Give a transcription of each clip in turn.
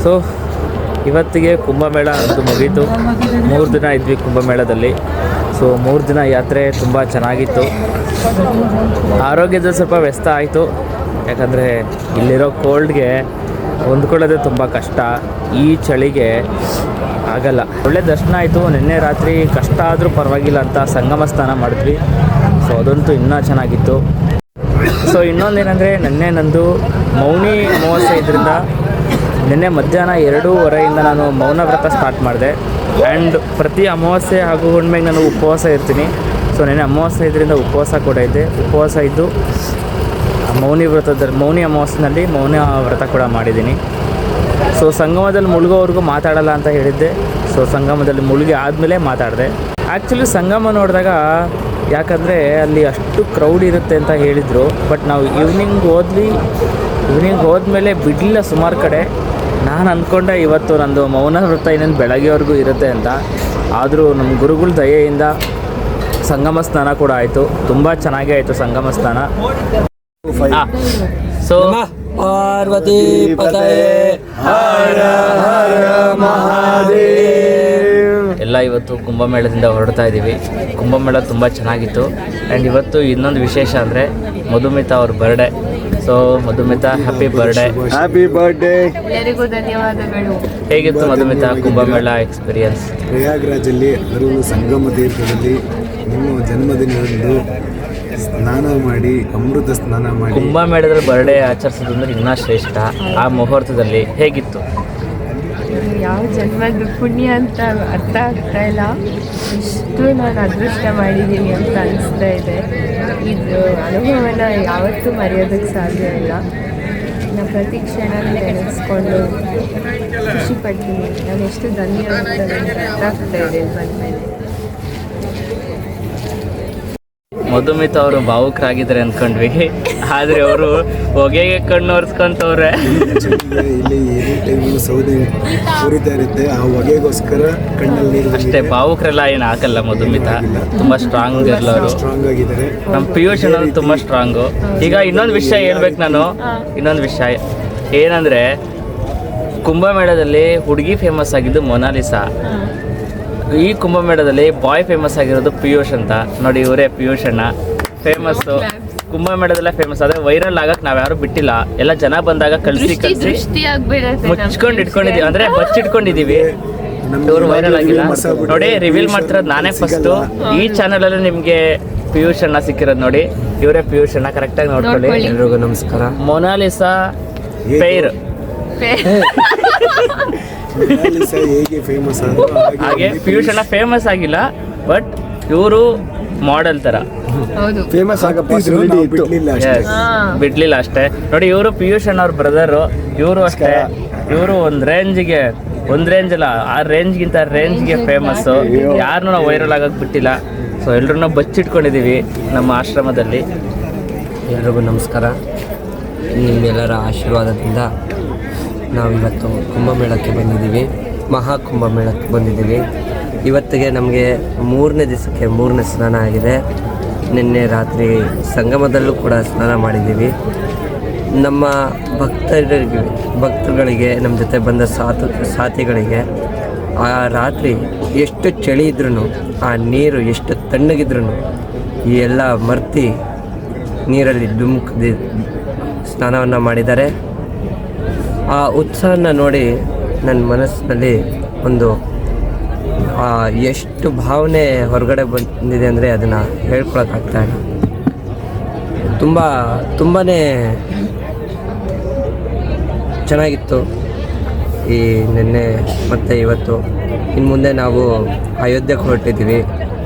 So ಇವತ್ತಿಗೆ ಕುಂಭಮೇಳ ಅಂತೂ ಮುಗೀತು. 3 ದಿನ ಇದ್ವಿ ಕುಂಭಮೇಳದಲ್ಲಿ. ಸೊ 3 ದಿನ ಯಾತ್ರೆ ತುಂಬ ಚೆನ್ನಾಗಿತ್ತು. ಆರೋಗ್ಯದ ಸ್ವಲ್ಪ ವ್ಯಸ್ತ ಆಯಿತು, ಯಾಕಂದರೆ ಇಲ್ಲಿರೋ ಕೋಲ್ಡ್ಗೆ ಹೊಂದ್ಕೊಳ್ಳೋದೇ ತುಂಬ ಕಷ್ಟ. ಈ ಚಳಿಗೆ ಆಗಲ್ಲ. ಒಳ್ಳೆ ದರ್ಶನ ಆಯಿತು. ನಿನ್ನೆ ರಾತ್ರಿ ಕಷ್ಟ ಆದರೂ ಪರವಾಗಿಲ್ಲ ಅಂತ ಸಂಗಮ ಸ್ನಾನ ಮಾಡಿದ್ವಿ. ಸೊ ಅದಂತೂ ಇನ್ನೂ ಚೆನ್ನಾಗಿತ್ತು. ಸೊ ಇನ್ನೊಂದೇನೆಂದರೆ ನಿನ್ನೆ ನಂದು ಮೌನಿ ಅಮಾವಾಸ್ಯೆ ಇದರಿಂದ ನಿನ್ನೆ ಮಧ್ಯಾಹ್ನ 2:30 ನಾನು ಮೌನ ವ್ರತ ಸ್ಟಾರ್ಟ್ ಮಾಡಿದೆ. ಆ್ಯಂಡ್ ಪ್ರತಿ ಅಮಾವಾಸ್ಯೆ ಹಾಗೂ ಹುಣ್ಣಿಮೆಗೆ ನಾನು ಉಪವಾಸ ಇರ್ತೀನಿ. ಸೊ ನಿನ್ನೆ ಅಮಾವಾಸ್ಯೆ ಇದರಿಂದ ಉಪವಾಸ ಕೂಡ ಇದೆ. ಉಪವಾಸ ಇದ್ದು ಮೌನಿ ಅಮಾವಾಸ್ಯೆನಲ್ಲಿ ಮೌನ ವ್ರತ ಕೂಡ ಮಾಡಿದ್ದೀನಿ. ಸೊ ಸಂಗಮದಲ್ಲಿ ಮುಳುಗೋವರೆಗೂ ಮಾತಾಡಲ್ಲ ಅಂತ ಹೇಳಿದ್ದೆ. ಸೊ ಸಂಗಮದಲ್ಲಿ ಮುಳುಗಿ ಆದಮೇಲೆ ಮಾತಾಡಿದೆ. ಆ್ಯಕ್ಚುಲಿ ಸಂಗಮ ನೋಡಿದಾಗ, ಯಾಕಂದರೆ ಅಲ್ಲಿ ಅಷ್ಟು ಕ್ರೌಡ್ ಇರುತ್ತೆ ಅಂತ ಹೇಳಿದರು. ಬಟ್ ನಾವು ಈವ್ನಿಂಗ್ ಹೋದ್ಮೇಲೆ ಬಿಡಲಿಲ್ಲ ಸುಮಾರು ಕಡೆ. ನಾನು ಅಂದ್ಕೊಂಡೆ ಇವತ್ತು ನಂದು ಮೌನ ವ್ರತ ಇನ್ನೇನು ಬೆಳಗ್ಗೆವರೆಗೂ ಇರುತ್ತೆ ಅಂತ. ಆದರೂ ನಮ್ಮ ಗುರುಗಳ ದಯೆಯಿಂದ ಸಂಗಮ ಸ್ನಾನ ಕೂಡ ಆಯಿತು. ತುಂಬ ಚೆನ್ನಾಗೇ ಆಯಿತು ಸಂಗಮ ಸ್ನಾನ. ಸೊ ಪಾರ್ವತಿ ಪತಯೇ ಹರ ಹರ ಮಹಾದೇವ್. ಎಲ್ಲ ಇವತ್ತು ಕುಂಭಮೇಳದಿಂದ ಹೊರಡ್ತಾ ಇದ್ದೀವಿ. ಕುಂಭಮೇಳ ತುಂಬ ಚೆನ್ನಾಗಿತ್ತು. ಆ್ಯಂಡ್ ಇವತ್ತು ಇನ್ನೊಂದು ವಿಶೇಷ ಅಂದರೆ ಮಧುಮಿತಾ ಅವ್ರ birthday. So Madhumita, happy birthday. Happy birthday. ಎಲ್ಲರಿಗೂ ಧನ್ಯವಾದಗಳು. ಹೇಗಿತ್ತು ಮಧುಮಿತಾ ಕುಂಭಮೇಳ ಎಕ್ಸ್ಪೀರಿಯನ್ಸ್? ಪ್ರಯಾಗ್ರಾಜಲ್ಲಿ ಅರುಳು ಸಂಗಮ ತೀರ್ಥದಲ್ಲಿ ನಿಮ್ಮ ಜನ್ಮದಿನದಂದು ಸ್ನಾನ ಮಾಡಿ, ಅಮೃತ ಸ್ನಾನ ಮಾಡಿ ಕುಂಭಮೇಳದಲ್ಲಿ ಬರ್ಡೇ ಆಚರಿಸೋದು ಅಂದರೆ ಇನ್ನೂ ಶ್ರೇಷ್ಠ. ಆ ಮುಹೂರ್ತದಲ್ಲಿ ಹೇಗಿತ್ತು? ಯಾವ ಜನ್ಮದ ಪುಣ್ಯ ಅಂತ ಅರ್ಥ ಆಗ್ತಾ ಇಲ್ಲ. ಇಷ್ಟು ನಾನು ಅದೃಷ್ಟ ಮಾಡಿದ್ದೀನಿ ಅಂತ ಅನಿಸ್ತಾ ಇದೆ. ಇದು ಅನುಭವನ ಯಾವತ್ತೂ ಮರೆಯೋದಕ್ಕೆ ಸಾಧ್ಯ ಇಲ್ಲ. ನಾನು ಪ್ರತಿ ಕ್ಷಣ ನೆನೆಸ್ಕೊಂಡು ಖುಷಿ ಪಡ್ತೀನಿ. ನಾನು ಎಷ್ಟು ಧನ್ಯ ಅಂತ ನನಗೆ ಅರ್ಥ ಆಗ್ತಾ ಇದೆ ಬಂದಮೇಲೆ. ಮಧುಮಿತಾ ಅವರು ಭಾವುಕರಾಗಿದ್ದಾರೆ ಅಂದ್ಕೊಂಡ್ವಿ, ಆದರೆ ಅವರು ಹೊಗೆಗೆ ಕಣ್ಣು ಒರೆಸ್ಕೊಂತವ್ರೆ. ಇಲ್ಲಿ ಏನೇ ಟೈಮು ಸೌದೆ ಉರಿತಾ ಇರುತ್ತೆ, ಆ ಹೊಗೆಗೋಸ್ಕರ ಕಣ್ಣಲ್ಲಿ ಅಷ್ಟೇ. ಭಾವುಕರೆಲ್ಲ ಏನು ಹಾಕಲ್ಲ. ಮಧುಮಿತಾ ತುಂಬ ಸ್ಟ್ರಾಂಗ್ ಇರಲವರು. ಸ್ಟ್ರಾಂಗ್ ಆಗಿದ್ದಾರೆ. ನಮ್ಮ ಪಿಯೂಷ್ ಅನ್ನೋದು ತುಂಬ ಸ್ಟ್ರಾಂಗು. ಈಗ ಇನ್ನೊಂದು ವಿಷಯ ಹೇಳ್ಬೇಕು ನಾನು. ಇನ್ನೊಂದು ವಿಷಯ ಏನಂದರೆ, ಕುಂಭಮೇಳದಲ್ಲಿ ಹುಡುಗಿ ಫೇಮಸ್ ಆಗಿದ್ದು ಮೊನಾಲಿಸಾ. ಈ ಕುಂಭಮೇಳದಲ್ಲಿ ಬಾಯ್ ಫೇಮಸ್ ಆಗಿರೋದು ಪಿಯೂಷ್ ಅಂತ. ನೋಡಿ, ಇವರೇ ಪಿಯೂಷ್ ಅಣ್ಣ ಫೇಮಸ್ಸು. ಕುಂಭಮೇಳದಲ್ಲೇ ಫೇಮಸ್. ಆದರೆ ವೈರಲ್ ಆಗಕ್ಕೆ ನಾವು ಯಾರು ಬಿಟ್ಟಿಲ್ಲ. ಎಲ್ಲ ಜನ ಬಂದಾಗ ಕಳಿಸಿ ಮುಚ್ಕೊಂಡು ಇಟ್ಕೊಂಡಿದ್ದೀವಿ, ಅಂದರೆ ಬಚ್ಚಿಟ್ಕೊಂಡಿದ್ದೀವಿ. ಇವರು ವೈರಲ್ ಆಗಿಲ್ಲ. ನೋಡಿ, ರಿವೀಲ್ ಮಾಡ್ತಿರೋದು ನಾನೇ ಫಸ್ಟು. ಈ ಚಾನಲಲ್ಲಿ ನಿಮಗೆ ಪಿಯೂಷ್ ಅಣ್ಣ ಸಿಕ್ಕಿರೋದು ನೋಡಿ. ಇವರೇ ಪಿಯೂಷ್ ಅಣ್ಣ, ಕರೆಕ್ಟಾಗಿ ನೋಡ್ಕೊಳ್ಳಿ. ಎಲ್ರಿಗೂ ನಮಸ್ಕಾರ. ಮೊನಾಲಿಸಾ ಪೇರ್ ಹೇಗೆ ಫೇಮಸ್ ಹಾಗೆ ಪಿಯೂಷ್ ಅಣ್ಣ ಫೇಮಸ್ ಆಗಿಲ್ಲ, ಬಟ್ ಇವರು ಮಾಡೆಲ್ ಥರ ಫೇಮಸ್ ಬಿಡ್ಲಿಲ್ಲ ಅಷ್ಟೇ. ನೋಡಿ, ಇವರು ಪಿಯೂಷ್ ಅಣ್ಣ ಅವ್ರ ಬ್ರದರು. ಇವರು ಅಷ್ಟೇ. ಇವರು ಒಂದು ರೇಂಜ್ ಅಲ್ಲ, ಆ ರೇಂಜ್ಗೆ ಫೇಮಸ್ಸು. ಯಾರನ್ನೂ ನಾವು ವೈರಲ್ ಆಗಕ್ಕೆ ಬಿಟ್ಟಿಲ್ಲ. ಸೊ ಎಲ್ಲರೂ ಬಚ್ಚಿಟ್ಕೊಂಡಿದ್ದೀವಿ ನಮ್ಮ ಆಶ್ರಮದಲ್ಲಿ. ಎಲ್ರಿಗೂ ನಮಸ್ಕಾರ. ನಿಮ್ಮೆಲ್ಲರ ಆಶೀರ್ವಾದದಿಂದ ನಾವು ಇವತ್ತು ಕುಂಭಮೇಳಕ್ಕೆ ಬಂದಿದ್ದೀವಿ. ಮಹಾಕುಂಭಮೇಳಕ್ಕೆ ಬಂದಿದ್ದೀವಿ. ಇವತ್ತಿಗೆ ನಮಗೆ 3ನೇ ದಿವಸಕ್ಕೆ 3ನೇ ಸ್ನಾನ ಆಗಿದೆ. ನಿನ್ನೆ ರಾತ್ರಿ ಸಂಗಮದಲ್ಲೂ ಕೂಡ ಸ್ನಾನ ಮಾಡಿದ್ದೀವಿ. ನಮ್ಮ ಭಕ್ತರುಗಳಿಗೆ ನಮ್ಮ ಜೊತೆ ಬಂದ ಸಾಥಿಗಳಿಗೆ ಆ ರಾತ್ರಿ ಎಷ್ಟು ಚಳಿ ಇದ್ರೂ, ಆ ನೀರು ಎಷ್ಟು ತಣ್ಣಗಿದ್ರೂ ಈ ಎಲ್ಲ ಮರ್ತಿ ನೀರಲ್ಲಿ ಧುಮುಕಿ ಸ್ನಾನವನ್ನು ಮಾಡಿದ್ದಾರೆ. ಆ ಉತ್ಸಾಹನ ನೋಡಿ ನನ್ನ ಮನಸ್ಸಿನಲ್ಲಿ ಒಂದು ಎಷ್ಟು ಭಾವನೆ ಹೊರಗಡೆ ಬಂದಿದೆ ಅಂದರೆ ಅದನ್ನು ಹೇಳ್ಕೊಳಕ್ಕಾಗ್ತಾ ಇಲ್ಲ. ತುಂಬಾ ಚೆನ್ನಾಗಿತ್ತು ಈ ನಿನ್ನೆ ಮತ್ತು ಇವತ್ತು. ಇನ್ನು ಮುಂದೆ ನಾವು ಅಯೋಧ್ಯೆಗೆ ಹೊರಟಿದ್ದೀವಿ.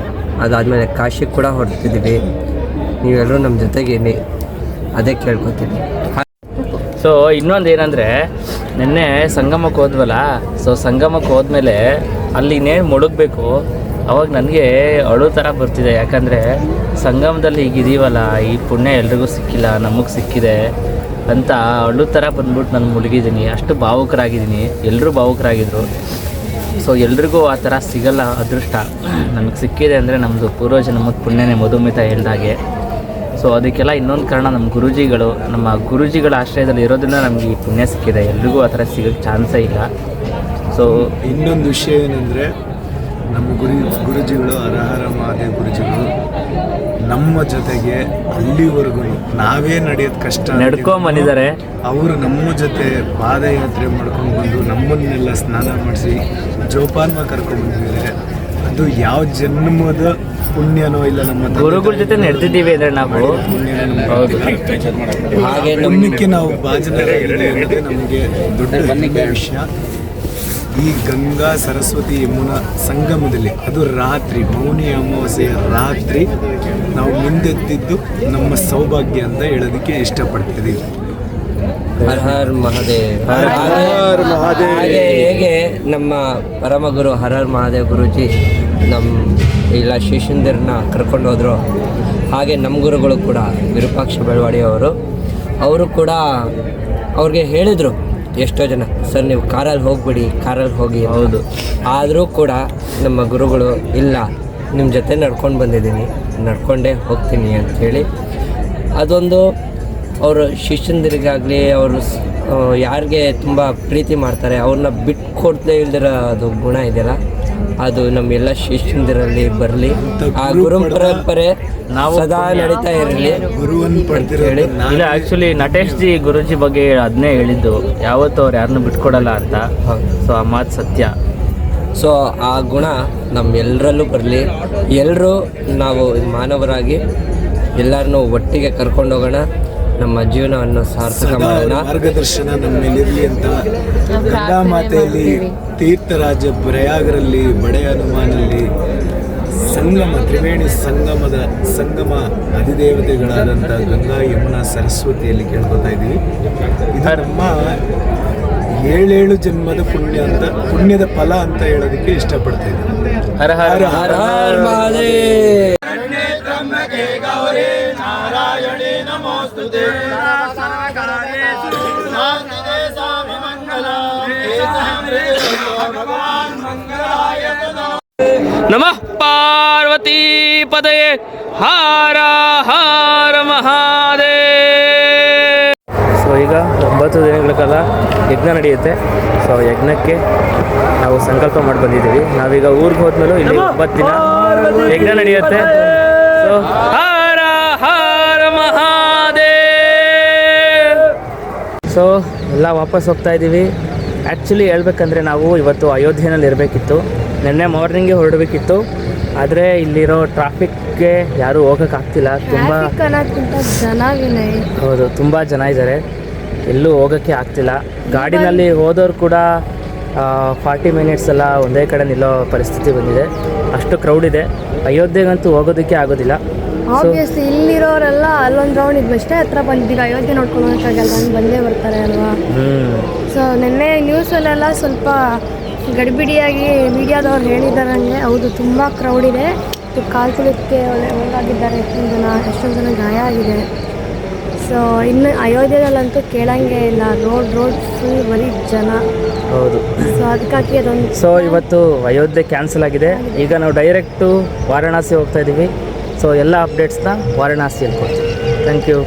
ಅದಾದಮೇಲೆ ಕಾಶಿಗೆ ಕೂಡ ಹೊರಟಿದ್ದೀವಿ. ನೀವೆಲ್ಲರೂ ನಮ್ಮ ಜೊತೆಗೆ ಅದೇ ಕೇಳ್ಕೊತೀನಿ. ಸೊ ಇನ್ನೊಂದು ಏನಂದರೆ, ನಿನ್ನೆ ಸಂಗಮಕ್ಕೆ ಹೋದ್ವಲ್ಲ. ಸೊ ಸಂಗಮಕ್ಕೆ ಹೋದ್ಮೇಲೆ ಅಲ್ಲಿ ಇನ್ನೇನು ಮುಳುಗಬೇಕು, ಅವಾಗ ನನಗೆ ಅಳು ಥರ ಬರ್ತಿದೆ. ಯಾಕಂದರೆ ಸಂಗಮದಲ್ಲಿ ಈಗಿದೀವಲ್ಲ, ಈ ಪುಣ್ಯ ಎಲ್ರಿಗೂ ಸಿಕ್ಕಿಲ್ಲ, ನಮಗೆ ಸಿಕ್ಕಿದೆ ಅಂತ ಅಳು ಥರ ಬಂದ್ಬಿಟ್ಟು ನಾನು ಮುಳುಗಿದ್ದೀನಿ. ಅಷ್ಟು ಭಾವುಕರಾಗಿದ್ದೀನಿ. ಎಲ್ಲರೂ ಭಾವುಕರಾಗಿದ್ದರು. ಸೊ ಎಲ್ರಿಗೂ ಆ ಥರ ಸಿಗಲ್ಲ ಅದೃಷ್ಟ. ನಮಗೆ ಸಿಕ್ಕಿದೆ ಅಂದರೆ ನಮ್ಮದು ಪೂರ್ವಜನ್ಮದ ಪುಣ್ಯನೇ, ಮಧುಮಿತಾ ಹೇಳ್ದಾಗೆ. ಸೊ ಅದಕ್ಕೆಲ್ಲ ಇನ್ನೊಂದು ಕಾರಣ ನಮ್ಮ ಗುರೂಜಿಗಳ ಆಶ್ರಯದಲ್ಲಿ ಇರೋದ್ರಿಂದ ನಮಗೆ ಈ ಪುಣ್ಯ ಸಿಕ್ಕಿದೆ. ಎಲ್ರಿಗೂ ಆ ಥರ ಸಿಗೋಕ್ಕೆ ಚಾನ್ಸೇ ಇಲ್ಲ. ಸೊ ಇನ್ನೊಂದು ವಿಷಯ ಏನಂದರೆ ನಮ್ಮ ಗುರುಜಿಗಳು ಹರಹರ ಮಹಾದೇವ್ ಗುರುಜಿಗಳು ನಮ್ಮ ಜೊತೆಗೆ ಅಲ್ಲಿವರೆಗೂ ನಾವೇ ನಡೆಯೋದು ಕಷ್ಟ ನಡ್ಕೊಂಬಂದಿದ್ದಾರೆ. ಅವರು ನಮ್ಮ ಜೊತೆ ಪಾದಯಾತ್ರೆ ಮಾಡ್ಕೊಂಡು ಬಂದು ನಮ್ಮನ್ನೆಲ್ಲ ಸ್ನಾನ ಮಾಡಿಸಿ ಜೋಪಾನ ಕರ್ಕೊಂಡು ಬಂದಿದ್ದಾರೆ. ಅದು ಯಾವ ಜನ್ಮದ ಪುಣ್ಯನೋ ಇಲ್ಲ, ನಮ್ಮ ಗುರುಗಳ ಜೊತೆ ನಡೆದಿದ್ದೀವಿ ಅಂದರೆ ನಾವು ಹೌದು ಹಾಗೆ ಪುಣ್ಯಕ್ಕೆ ನಾವು ಭಾಜನರಾಗಿದ್ದೀವಿ ಅನ್ನೋದೇ ನಮಗೆ ದೊಡ್ಡ ಹೆಮ್ಮೆಯ ವಿಷಯ. ಈ ಗಂಗಾ ಸರಸ್ವತಿ ಯಮುನಾ ಸಂಗಮದಲ್ಲಿ ಅದು ರಾತ್ರಿ ಮೌನಿ ಅಮಾವಾಸ್ಯೆಯ ರಾತ್ರಿ ನಾವು ಮುಂದೆದ್ದಿದ್ದು ನಮ್ಮ ಸೌಭಾಗ್ಯ ಅಂತ ಹೇಳೋದಕ್ಕೆ ಇಷ್ಟಪಡ್ತಿದ್ದೀವಿ. ಹರ್ ಹರ್ ಮಹಾದೇವ್. ಹಾಗೆ ಹೇಗೆ ನಮ್ಮ ಪರಮಗುರು ಹರ್ ಹರ್ ಮಹಾದೇವ್ ಗುರೂಜಿ ನಮ್ಮ ಇಲ್ಲ ಶಿಷ್ಯಂದಿರನ್ನ ಕರ್ಕೊಂಡು ಹೋದ್ರು, ಹಾಗೆ ನಮ್ಮ ಗುರುಗಳು ಕೂಡ ವಿರೂಪಾಕ್ಷ ಬೆಳವಾಡಿ ಅವರು ಕೂಡ ಅವ್ರಿಗೆ ಹೇಳಿದರು ಎಷ್ಟೋ ಜನ, ಸರ್ ನೀವು ಕಾರಲ್ಲಿ ಹೋಗಿ. ಹೌದು. ಆದರೂ ಕೂಡ ನಮ್ಮ ಗುರುಗಳು ಇಲ್ಲ, ನಿಮ್ಮ ಜೊತೆ ನಡ್ಕೊಂಡು ಬಂದಿದ್ದೀನಿ, ನಡ್ಕೊಂಡೇ ಹೋಗ್ತೀನಿ ಅಂಥೇಳಿ ಅದೊಂದು ಅವರು ಶಿಷ್ಯಂದಿರಿಗಾಗಲಿ ಅವರು ಯಾರಿಗೆ ತುಂಬ ಪ್ರೀತಿ ಮಾಡ್ತಾರೆ ಅವ್ರನ್ನ ಬಿಟ್ಕೊಡ್ದೇ ಇಲ್ದಿರೋ ಅದು ಗುಣ ಇದೆಯಲ್ಲ, ಅದು ನಮ್ಮೆಲ್ಲ ಶಿಷ್ಯಂದಿರಲ್ಲಿ ಬರಲಿ. ಆ ಗುರು ಪರಂಪರೆ ನಾವು ಸದಾ ನಡೀತಾ ಇರಲಿ ಗುರುವನ್ನು ಹೇಳಿ. ಇಲ್ಲ, ಆ್ಯಕ್ಚುಲಿ ನಟೇಶ್ ಜಿ ಗುರೂಜಿ ಬಗ್ಗೆ ಅದನ್ನೇ ಹೇಳಿದ್ದು, ಯಾವತ್ತೂ ಅವ್ರು ಯಾರನ್ನೂ ಬಿಟ್ಕೊಡಲ್ಲ ಅಂತ. ಸೊ ಆ ಮಾತು ಸತ್ಯ. ಸೊ ಆ ಗುಣ ನಮ್ಮೆಲ್ಲರಲ್ಲೂ ಬರಲಿ. ಎಲ್ಲರೂ ನಾವು ಮಾನವರಾಗಿ ಎಲ್ಲರನ್ನೂ ಒಟ್ಟಿಗೆ ಕರ್ಕೊಂಡೋಗೋಣ, ನಮ್ಮ ಜೀವನವನ್ನು ಸಾರ್ಥಕ ಮಾಡೋಣ. ಮಾರ್ಗದರ್ಶನ ನಮ್ಮ ಮೇಲಿರಲಿ ಅಂತ ಗಂಗಾ ಮಾತೆಯಲ್ಲಿ ತೀರ್ಥರಾಜ ಪ್ರಯಾಗರಲ್ಲಿ ಬಡೆ ಹನುಮಾನಲ್ಲಿ ತ್ರಿವೇಣಿ ಸಂಗಮ ಅಧಿದೇವತೆಗಳಾದಂಥ ಗಂಗಾ ಯಮುನಾ ಸರಸ್ವತಿಯಲ್ಲಿ ಕೇಳ್ಕೊತಾ ಇದ್ದೀವಿ. ಇದು ನಮ್ಮ 7 ಜನ್ಮದ ಪುಣ್ಯದ ಫಲ ಅಂತ ಹೇಳೋದಕ್ಕೆ ಇಷ್ಟಪಡ್ತಾ ಇದ್ದೀನಿ. ಹರ ಹರ ಹರ ಹರ ಮಹಾದೇವ್. ನಮಃ ಪಾರ್ವತಿ ಪದಯೇ ಹರ ಹರ ಮಹಾದೇವ್. ಸೊ ಈಗ 9 ದಿನಗಳ ಕಾಲ ಯಜ್ಞ ನಡೆಯುತ್ತೆ. ಸೊ ಯಜ್ಞಕ್ಕೆ ನಾವು ಸಂಕಲ್ಪ ಮಾಡಿ ಬಂದಿದ್ದೀವಿ. ನಾವೀಗ ಊರಿಗೆ ಹೋದ್ಮೇಲೂ ಇಲ್ಲಿ 9 ದಿನ ಯಜ್ಞ ನಡೆಯುತ್ತೆ. ಸೊ ಹರ ಹರ ಮಹಾದೇವ್. ಸೊ ಎಲ್ಲ ವಾಪಸ್ ಹೋಗ್ತಾ ಇದ್ದೀವಿ. ಆ್ಯಕ್ಚುಲಿ ಹೇಳ್ಬೇಕಂದ್ರೆ ನಾವು ಇವತ್ತು ಅಯೋಧ್ಯೆಯಲ್ಲಿ ಇರಬೇಕಿತ್ತು. ನಿನ್ನೆ ಮಾರ್ನಿಂಗೇ ಹೊರಡಬೇಕಿತ್ತು. ಆದರೆ ಇಲ್ಲಿರೋ ಟ್ರಾಫಿಕ್ಗೆ ಯಾರೂ ಹೋಗೋಕ್ಕಾಗ್ತಿಲ್ಲ. ತುಂಬ ಹೌದು, ತುಂಬ ಜನ ಇದ್ದಾರೆ, ಎಲ್ಲೂ ಹೋಗೋಕ್ಕೆ ಆಗ್ತಿಲ್ಲ. ಗಾಡಿನಲ್ಲಿ ಹೋದವ್ರು ಕೂಡ 40 ಮಿನಿಟ್ಸ್ ಎಲ್ಲ ಒಂದೇ ಕಡೆ ನಿಲ್ಲೋ ಪರಿಸ್ಥಿತಿ ಬಂದಿದೆ. ಅಷ್ಟು ಕ್ರೌಡ್ ಇದೆ. ಅಯೋಧ್ಯೆಗಂತೂ ಹೋಗೋದಕ್ಕೆ ಆಗೋದಿಲ್ಲ. ಆಬ್ವಿಯಸ್ಲಿ ಇಲ್ಲಿರೋರೆಲ್ಲ ಅಲ್ಲೊಂದು ರೌಂಡ್ ಇದ್ವಷ್ಟೇ ಹತ್ರ ಬಂದಿದ್ದೀವಿ. ಅಯೋಧ್ಯೆ ನೋಡ್ಕೊಂಡು ಹೋಗೋಕ್ಕಾಗಲ್ಲ, ಬಂದೇ ಬರ್ತಾರೆ ಅಲ್ವಾ. ಸೊ ನಿನ್ನೆ ನ್ಯೂಸಲ್ಲೆಲ್ಲ ಸ್ವಲ್ಪ ಗಡಿಬಿಡಿಯಾಗಿ ಮೀಡಿಯಾದವ್ರು ಹೇಳಿದಾರಂಗೆ ಹೌದು, ತುಂಬ ಕ್ರೌಡ್ ಇದೆ. ಕಾಲು ತುಳಿಕ್ಕೆ ಒಳಗಾಗಿದ್ದಾರೆ ಎಷ್ಟೊಂದು ಜನ ಗಾಯ ಆಗಿದೆ. ಸೊ ಇನ್ನು ಅಯೋಧ್ಯೆಯಲ್ಲಂತೂ ಕೇಳಂಗೆ ಇಲ್ಲ, ರೋಡ್ ಫುಲ್ ಬರೀ ಜನ. ಹೌದು. ಸೊ ಅದಕ್ಕಾಗಿ ಅದೊಂದು ಸೊ ಇವತ್ತು ಅಯೋಧ್ಯೆ ಕ್ಯಾನ್ಸಲ್ ಆಗಿದೆ. ಈಗ ನಾವು ಡೈರೆಕ್ಟು ವಾರಣಾಸಿ ಹೋಗ್ತಾ ಇದ್ದೀವಿ. ಸೊ ಎಲ್ಲ ಅಪ್ಡೇಟ್ಸ್ನ ವಾರಣಾಸಿಯಲ್ಲಿ ಕೊಡ್ತೀವಿ. Thank you.